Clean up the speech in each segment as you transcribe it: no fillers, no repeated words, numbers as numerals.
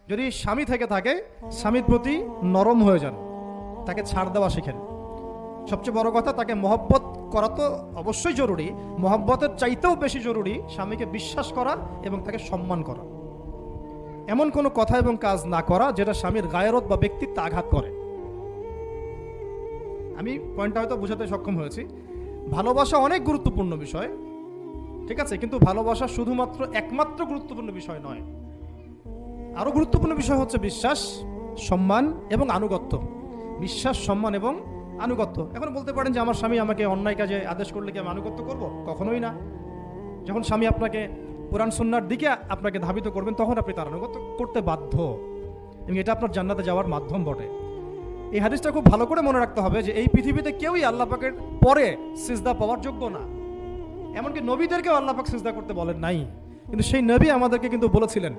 যদি স্বামী থেকে থাকে, স্বামীর প্রতি নরম হয়ে যান, তাকে ছাড় দেওয়া শিখেন। সবচেয়ে বড় কথা, তাকে মহব্বত করা তো অবশ্যই জরুরি, মহব্বতের চাইতেও বেশি জরুরি স্বামীকে বিশ্বাস করা এবং তাকে সম্মান করা। এমন কোনো কথা এবং কাজ না করা যেটা স্বামীর গায়রত বা ব্যক্তিত্বে আঘাত করে। আমি পয়েন্টটা হয়তো বোঝাতে সক্ষম হয়েছি। ভালোবাসা অনেক গুরুত্বপূর্ণ বিষয়, ঠিক আছে, কিন্তু ভালোবাসা শুধুমাত্র একমাত্র গুরুত্বপূর্ণ বিষয় নয়। আরো গুরুত্বপূর্ণ বিষয় হচ্ছে বিশ্বাস, সম্মান এবং আনুগত্য। বিশ্বাস, সম্মান এবং আনুগত্য। এখন বলতে পারেন যে আমার স্বামী আমাকে অন্যায় কাজে আদেশ করলে কি আমি আনুগত্য করব? কখনোই না। যখন স্বামী আপনাকে কোরআন সুন্নাহর দিকে আপনাকে ধাবিত করবেন, তখন আপনি তার আনুগত্য করতে বাধ্য, এবং এটা আপনার জান্নাতে যাওয়ার মাধ্যম বটে। এই হাদিসটা খুব ভালো করে মনে রাখতে হবে যে এই পৃথিবীতে কেউই আল্লাহ পাকের পরে সিজদা পাওয়ার যোগ্য না। এমনকি নবীদেরকেও আল্লাহ পাক সিজদা করতে বলেন নাই, কিন্তু সেই নবী আমাদেরকে কিন্তু বলেছিলেন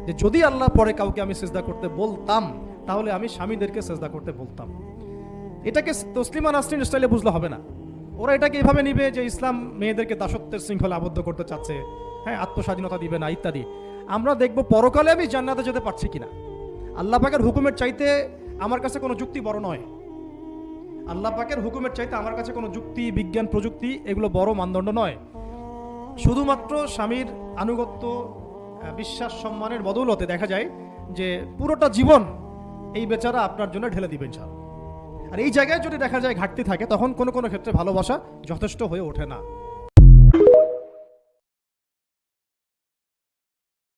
যে যদি আল্লাহ পরে কাউকে আমি সিজদা করতে বলতাম, তাহলে আমি স্বামীদেরকে সিজদা করতে বলতাম। এটাকে তসলিমা নাসরিন স্টাইলে বুঝলে হবে না। ওরা এটাকে এভাবে নিবে যে ইসলাম মেয়েদেরকে দাসত্বের শৃঙ্খলা আবদ্ধ করতে চাচ্ছে, হ্যাঁ, আত্মস্বাধীনতা দিবে না ইত্যাদি। আমরা দেখব পরকালে আমি জান্নাতে যেতে পারছি কিনা। আল্লাহ পাকের হুকুমের চাইতে আমার কাছে কোনো যুক্তি বড় নয়। আল্লাহ পাকের হুকুমের চাইতে আমার কাছে কোনো যুক্তি, বিজ্ঞান, প্রযুক্তি এগুলো বড় মানদণ্ড নয়। শুধুমাত্র স্বামীর আনুগত্য, বিশ্বাস, সম্মানের বদৌলতে দেখা যায় যে পুরোটা জীবন এই বেচারা আপনার জন্য ঢেলে দিবেন স্যার। আর এই জায়গায় যদি দেখা যায় ঘাটতি থাকে, তখন কোনো কোনো ক্ষেত্রে ভালোবাসা যথেষ্ট হয়ে ওঠে না।